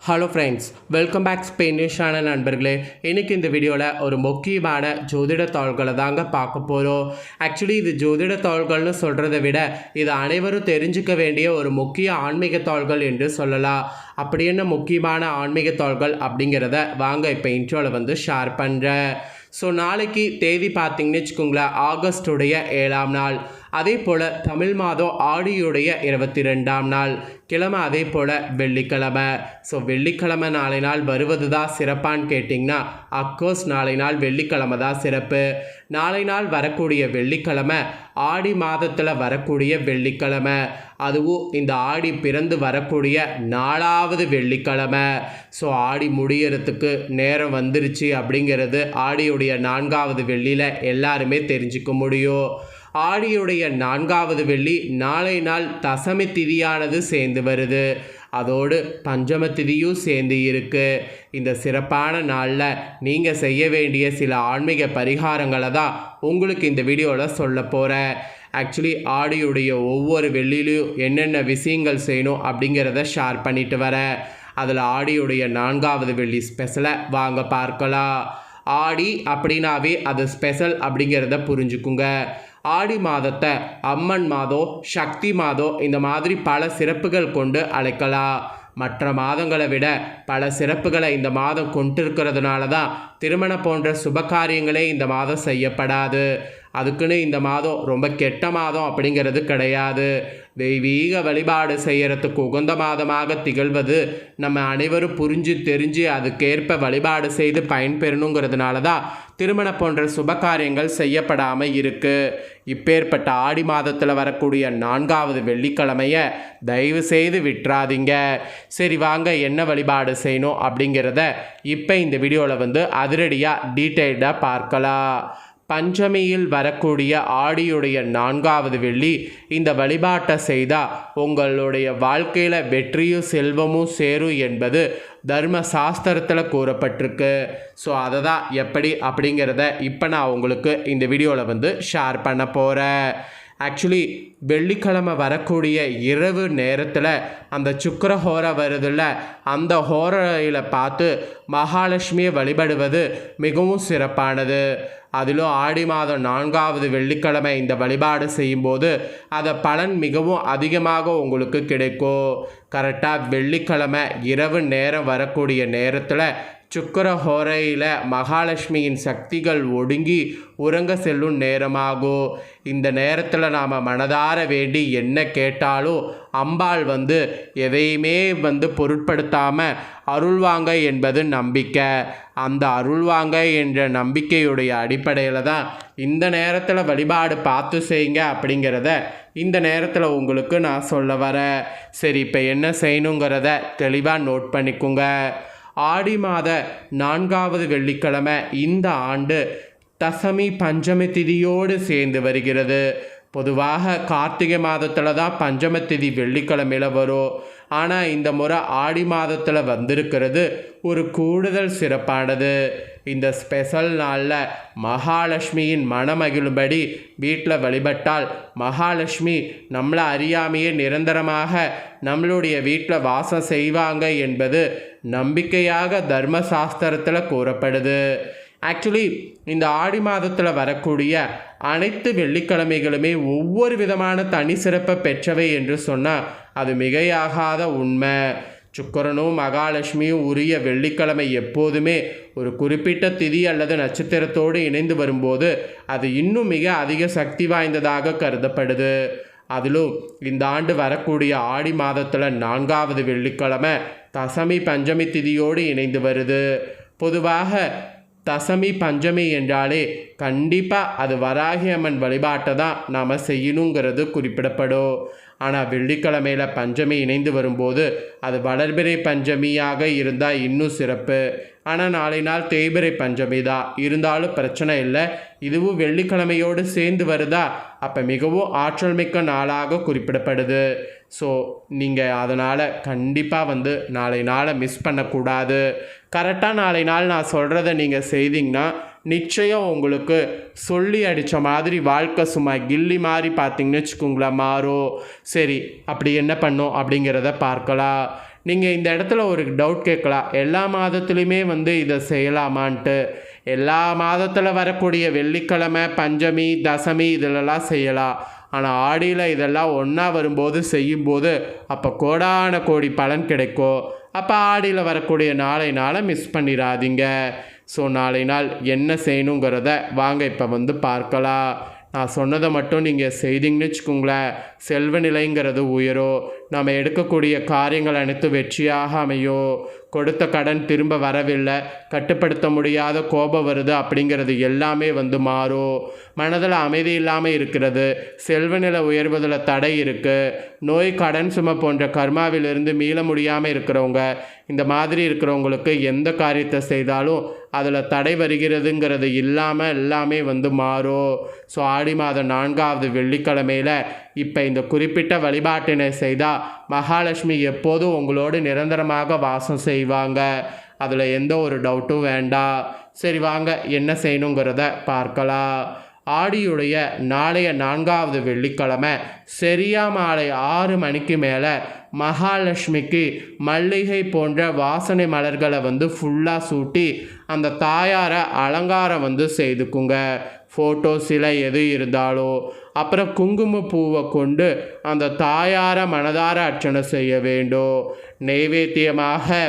Hello friends, welcome back ஸ்பெயினிஷான நண்பர்களே. இன்றைக்கி இந்த வீடியோவில் ஒரு முக்கியமான ஜோதிட தாள்களை தாங்க பார்க்க போகிறோம். ஆக்சுவலி இது ஜோதிட தாள்கள்னு சொல்கிறத விட இது அனைவரும் தெரிஞ்சுக்க வேண்டிய ஒரு முக்கிய ஆன்மீக தாள்கள் என்று சொல்லலாம். அப்படி என்ன முக்கியமான ஆன்மீக தாள்கள் அப்படிங்கிறத வாங்க இப்போ இன்ட்ரோவில் ஷேர் பண்ணுறேன். ஸோ நாளைக்கு தேதி பார்த்திங்கன்னு வச்சுக்கோங்களேன், ஆகஸ்டுடைய 7ஆம் நாள். அதே போல் தமிழ் மாதம் ஆடியுடைய 22ஆம் நாள் கிழமை, அதே போல் வெள்ளிக்கிழமை. ஸோ வெள்ளிக்கிழமை நாளை நாள் வருவது தான் சிறப்பான்னு கேட்டிங்கன்னா, அஃப்கோர்ஸ் நாளை நாள் வெள்ளிக்கிழமை தான் சிறப்பு. நாளை நாள் வரக்கூடிய வெள்ளிக்கிழமை ஆடி மாதத்தில் வரக்கூடிய வெள்ளிக்கிழமை, அதுவும் இந்த ஆடி பிறந்து வரக்கூடிய 4வது வெள்ளிக்கிழமை. ஸோ ஆடி முடியறதுக்கு நேரம் வந்துருச்சு அப்படிங்கிறது ஆடியுடைய 4வது வெள்ளியில் எல்லாருமே தெரிஞ்சுக்க முடியும். ஆடியுடைய 4வது வெள்ளி நாளை நாள் தசமி திதியானது சேர்ந்து வருது. அதோடு பஞ்சம திதியும் சேர்ந்து இருக்குது. இந்த சிறப்பான நாளில் நீங்கள் செய்ய வேண்டிய சில ஆன்மீக பரிகாரங்களை தான் உங்களுக்கு இந்த வீடியோவில் சொல்ல போகிறேன். ஆக்சுவலி ஆடியுடைய ஒவ்வொரு வெள்ளிலையும் என்னென்ன விஷயங்கள் செய்யணும் அப்படிங்கிறத ஷேர் பண்ணிட்டு வரேன். அதில் ஆடியுடைய 4வது வெள்ளி ஸ்பெஷலை வாங்க பார்க்கலாம். ஆடி அப்படின்னாவே அது ஸ்பெஷல் அப்படிங்கிறத புரிஞ்சுக்குங்க. ஆடி மாதத்தை அம்மன் மாதம், சக்தி மாதம், இந்த மாதிரி பல சிறப்புகள் கொண்டு அழைக்கலாம். மற்ற மாதங்களை விட பல சிறப்புகளை இந்த மாதம் கொண்டிருக்கிறதுனால தான் திருமணம் போன்ற சுபகாரியங்களே இந்த மாதம் செய்யப்படாது. அதுக்குன்னு இந்த மாதம் ரொம்ப கெட்ட மாதம் அப்படிங்கிறது கிடையாது. தெய்வீக வழிபாடு செய்கிறதுக்கு உகந்த மாதமாக திகழ்வது நம்ம அனைவரும் புரிஞ்சு தெரிஞ்சு அதுக்கேற்ப வழிபாடு செய்து பயன்பெறணுங்கிறதுனால தான் திருமணம் போன்ற சுபகாரியங்கள் செய்யப்படாமல் இருக்குது. இப்பேற்பட்ட ஆடி மாதத்தில் வரக்கூடிய 4வது வெள்ளிக்கிழமையை தயவு செய்து விட்டுறாதீங்க. சரி வாங்க, என்ன வழிபாடு செய்யணும் அப்படிங்கிறத இப்போ இந்த வீடியோவில் அதிரடியாக டீட்டெயில்டாக பார்க்கலாம். பஞ்சமியில் வரக்கூடிய ஆடியுடைய 4வது வெள்ளி இந்த வழிபாட்டை செய்தால் உங்களுடைய வாழ்க்கையில் வெற்றியும் செல்வமும் சேரும் என்பது தர்ம சாஸ்திரத்தில் கூறப்பட்டிருக்கு. ஸோ அதை தான் எப்படி அப்படிங்கிறத இப்போ நான் உங்களுக்கு இந்த வீடியோவில் ஷேர் பண்ண போகிறேன். ஆக்சுவலி வெள்ளிக்கிழமை வரக்கூடிய இரவு நேரத்தில் அந்த சுக்கிர ஹோரை வருதில்ல, அந்த ஹோரையில் பார்த்து மகாலட்சுமியை வழிபடுவது மிகவும் சிறப்பானது. அதிலும் ஆடி மாதம் 4வது வெள்ளிக்கிழமை இந்த வழிபாடு செய்யும்போது அதை பலன் மிகவும் அதிகமாக உங்களுக்கு கிடைக்கும். கரெக்டாக வெள்ளிக்கிழமை இரவு நேரம் வரக்கூடிய நேரத்தில் சுக்கிர ஹோரையில் மகாலட்சுமியின் சக்திகள் ஒடுங்கி உறங்க செல்லும் நேரமாகும். இந்த நேரத்தில் நாம் மனதார வேண்டி என்ன கேட்டாலும் அம்பாள் எதையுமே பொருட்படுத்தாமல் அருள்வாங்க என்பது நம்பிக்கை. அந்த அருள்வாங்க என்ற நம்பிக்கையுடைய அடிப்படையில் தான் இந்த நேரத்தில் வழிபாடு பார்த்து செய்யுங்க அப்படிங்கிறத இந்த நேரத்தில் உங்களுக்கு நான் சொல்ல வரேன். சரி, இப்போ என்ன செய்யணுங்கிறத தெளிவாக நோட் பண்ணிக்கோங்க. ஆடி மாத 4வது வெள்ளிக்கிழமை இந்த ஆண்டு தசமி பஞ்சமி திதியோடு சேர்ந்து வருகிறது. பொதுவாக கார்த்திகை மாதத்தில் தான் பஞ்சம திதி வெள்ளிக்கிழமையில் வரும். ஆனால் இந்த முறை ஆடி மாதத்தில் வந்திருக்கிறது ஒரு கூடுதல் சிறப்பானது. இந்த ஸ்பெஷல் நாளில் மகாலட்சுமியின் மனமகிழும்படி வீட்டில் வழிபட்டால் மகாலட்சுமி நம்மளை அறியாமையே நிரந்தரமாக நம்மளுடைய வீட்டில் வாசம் செய்வாங்க என்பது நம்பிக்கையாக தர்மசாஸ்திரத்தில் கூறப்படுது. ஆக்சுவலி இந்த ஆடி மாதத்தில் வரக்கூடிய அனைத்து வெள்ளிக்கிழமைகளுமே ஒவ்வொரு விதமான தனி சிறப்பை பெற்றவை என்று சொன்னால் அது மிகையாகாத உண்மை. சுக்கிரனும் மகாலட்சுமியும் உரிய வெள்ளிக்கிழமை எப்போதுமே ஒரு குறிப்பிட்ட திதி அல்லது நட்சத்திரத்தோடு இணைந்து வரும்போது அது இன்னும் மிக அதிக சக்தி வாய்ந்ததாக கருதப்படுது. அதிலும் இந்த ஆண்டு வரக்கூடிய ஆடி மாதத்தில் 4வது வெள்ளிக்கிழமை தசமி பஞ்சமி திதியோடு இணைந்து வருது. பொதுவாக தசமி பஞ்சமி என்றாலே கண்டிப்பாக அது வராகி அம்மன் வழிபாட்டை தான் நாம் செய்யணுங்கிறது குறிப்பிடப்படும். ஆனால் வெள்ளிக்கிழமையில் பஞ்சமி இணைந்து வரும்போது அது வளர்பிறை பஞ்சமியாக இருந்தால் இன்னும் சிறப்பு. ஆனால் நாளை நாள் தேய்பிறை பஞ்சமி தான் இருந்தாலும் பிரச்சனை இல்லை. இதுவும் வெள்ளிக்கிழமையோடு சேர்ந்து வருதா, அப்போ மிகவும் ஆற்றல் மிக்க நாளாக குறிப்பிடப்படுது. ஸோ நீங்கள் அதனால் கண்டிப்பாக நாளை நாளை மிஸ் பண்ணக்கூடாது. கரெக்டாக நாளை நாள் நான் சொல்கிறத நீங்கள் செய்தீங்கன்னா நிச்சயம் உங்களுக்கு சொல்லி அடித்த மாதிரி வாழ்க்கை சும்மா கில்லி மாதிரி பார்த்திங்கன்னு வச்சுக்கோங்களேன் மாறும். சரி, அப்படி என்ன பண்ணும் அப்படிங்கிறத பார்க்கலாம். நீங்கள் இந்த இடத்துல ஒரு டவுட் கேட்கலாம், எல்லா மாதத்துலேயுமே வந்து இதை செய்யலாமான்ட்டு. எல்லா மாதத்தில் வரக்கூடிய வெள்ளிக்கிழமை, பஞ்சமி, தசமி இதிலெல்லாம் செய்யலாம். ஆனால் ஆடியில் இதெல்லாம் ஒன்றா வரும்போது செய்யும்போது அப்போ கோடான கோடி பலன் கிடைக்கும். அப்போ ஆடியில் வரக்கூடிய நாளை மிஸ் பண்ணிடாதீங்க. ஸோ நாளை நாள் என்ன செய்யணுங்கிறத வாங்க இப்போ வந்து பார்க்கலாம். நான் சொன்னதை மட்டும் நீங்கள் செய்தீங்கன்னு வச்சுக்கோங்களேன், செல்வ நிலைங்கிறது உயரும். நம்ம எடுக்கக்கூடிய காரியங்கள் அனைத்தும் வெற்றியாக அமையும். கொடுத்த கடன் திரும்ப வரவில்லை, கட்டுப்படுத்த முடியாத கோபம் வருது அப்படிங்கிறது எல்லாமே வந்து மாறும். மனதில் அமைதி இல்லாமல் இருக்கிறது, செல்வ நிலை உயர்வதில் தடை இருக்குது, நோய், கடன் சுமை போன்ற கர்மாவிலிருந்து மீள முடியாமல் இருக்கிறவங்க, இந்த மாதிரி இருக்கிறவங்களுக்கு எந்த காரியத்தை செய்தாலும் அதில் தடை வருகிறதுங்கிறது இல்லாமல் எல்லாமே வந்து மாறும். ஸோ ஆடி மாதம் 4வது வெள்ளிக்கிழமையில் இப்போ இந்த குறிப்பிட்ட வழிபாட்டினை செய்தால் மகாலட்சுமி எப்போதும் உங்களோடு நிரந்தரமாக வாசம் செய்வாங்க. அதில் எந்த ஒரு டவுட்டும் வேண்டாம். சரி வாங்க என்ன செய்யணுங்கிறத பார்க்கலாம். ஆடியுடைய நாளைய 4வது வெள்ளிக்கிழமை சரியா மாலை 6 மணிக்கு மேலே மகாலட்சுமிக்கு மல்லிகை போன்ற வாசனை மலர்களை வந்து ஃபுல்லாக சூட்டி அந்த தாயாரை அலங்காரம் வந்து செய்துக்குங்க. ஃபோட்டோ சிலை எது இருந்தாலும் அப்புறம் குங்குமப்பூவை கொண்டு அந்த தாயாரை மனதார அர்ச்சனை செய்ய வேண்டும். நெய்வேத்தியமாக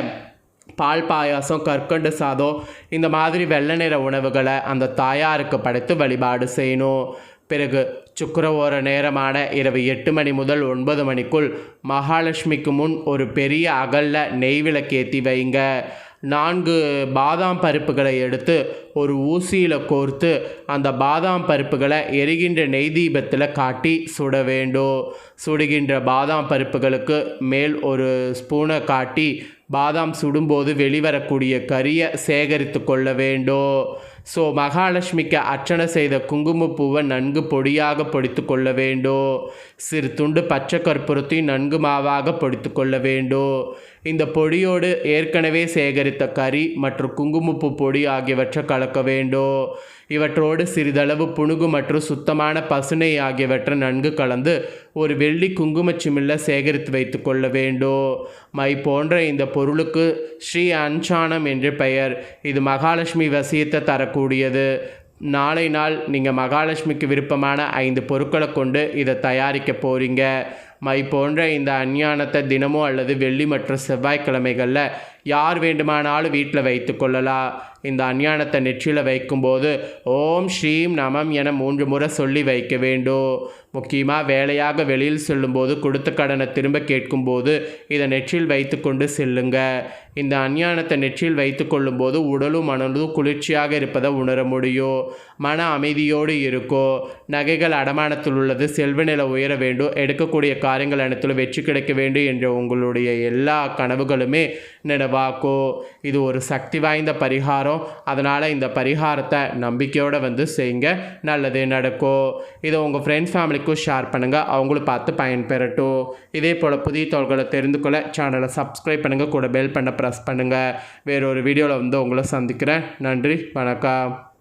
பால் பாயாசம், கற்கண்டு சாதம், இந்த மாதிரி வெள்ளை நிற உணவுகளை அந்த தாயாருக்கு படைத்து வழிபாடு செய்யணும். பிறகு சுக்கிரவோர நேரமான இரவு 8 மணி முதல் 9 மணிக்குள் மகாலட்சுமிக்கு முன் ஒரு பெரிய அகல்ல நெய் விளக்கேற்றி வைங்க. 4 பாதாம் பருப்புகளை எடுத்து ஒரு ஊசியில் கோர்த்து அந்த பாதாம் பருப்புகளை எரிகின்ற நெய் தீபத்தில் காட்டி சுட வேண்டும். சுடுகின்ற பாதாம் பருப்புகளுக்கு மேல் ஒரு ஸ்பூனை காட்டி பாதாம் சுடும்போது வெளிவரக்கூடிய கரியை சேகரித்து கொள்ள வேண்டும். ஸோ மகாலட்சுமிக்கு அர்ச்சனை செய்த குங்குமப்பூவை நன்கு பொடியாக பொடித்து கொள்ள வேண்டும். சிறு துண்டு பச்சை கற்பூரத்தையும் நன்கு மாவாக பொடித்து கொள்ள வேண்டும். இந்த பொடியோடு ஏற்கனவே சேகரித்த கறி மற்றும் குங்குமப்பூ பொடி ஆகியவற்றை கலக்க வேண்டும். இவற்றோடு சிறிதளவு புணுகு மற்றும் சுத்தமான பசுனை ஆகியவற்றை நன்கு கலந்து ஒரு வெள்ளி குங்குமச்சிமில்ல சேகரித்து வைத்து கொள்ள வேண்டும். மை போன்ற இந்த பொருளுக்கு ஸ்ரீ அன்சானம் என்று பெயர். இது மகாலட்சுமி வசியத்தை தரக்கூடியது. நாளை நாள் நீங்கள் மகாலட்சுமிக்கு விருப்பமான 5 பொருட்களை கொண்டு இதை தயாரிக்க போகிறீங்க. மை போன்ற இந்த அஞ்ஞானத்தை தினமோ அல்லது வெள்ளி மற்றும் செவ்வாய்க்கிழமைகளில் யார் வேண்டுமானாலும் வீட்டில் வைத்து கொள்ளலாம். இந்த அஞ்ஞானத்தை நெற்றியில் வைக்கும்போது ஓம் ஸ்ரீம் நமம் என 3 முறை சொல்லி வைக்க வேண்டும். முக்கியமாக வேலையாக வெளியில் செல்லும்போது கொடுத்த கடனை திரும்ப கேட்கும்போது இதை நெற்றியில் வைத்து கொண்டு செல்லுங்க. இந்த அஞ்ஞானத்தை நெற்றியில் வைத்து கொள்ளும்போது உடலும் மனதும் குளிர்ச்சியாக இருப்பதை உணர முடியும். மன அமைதியோடு இருக்கும். நகைகள் அடமானத்தில் உள்ளது, செல்வ நிலை உயர வேண்டும், எடுக்கக்கூடிய காரியங்கள் அனைத்திலும் வெற்றி கிடைக்க வேண்டும் என்ற உங்களுடைய எல்லா கனவுகளுமே நினைவாக்கும். இது ஒரு சக்தி வாய்ந்த பரிகாரம். அதனால் இந்த பரிகாரத்தை நம்பிக்கையோடு வந்து செய்யுங்க, நல்லது நடக்கும். இதை உங்கள் ஃப்ரெண்ட்ஸ் ஃபேமிலிக்கும் ஷேர் பண்ணுங்கள், அவங்களும் பார்த்து பயன்பெறட்டும். இதே போல் புதிய தகவல்களை தெரிந்து கொள்ள சேனலை சப்ஸ்கிரைப் பண்ணுங்கள், கூட பெல் பண்ண ப்ரெஸ் பண்ணுங்கள். வேறொரு வீடியோவில் வந்து உங்களை சந்திக்கிறேன். நன்றி, வணக்கம்.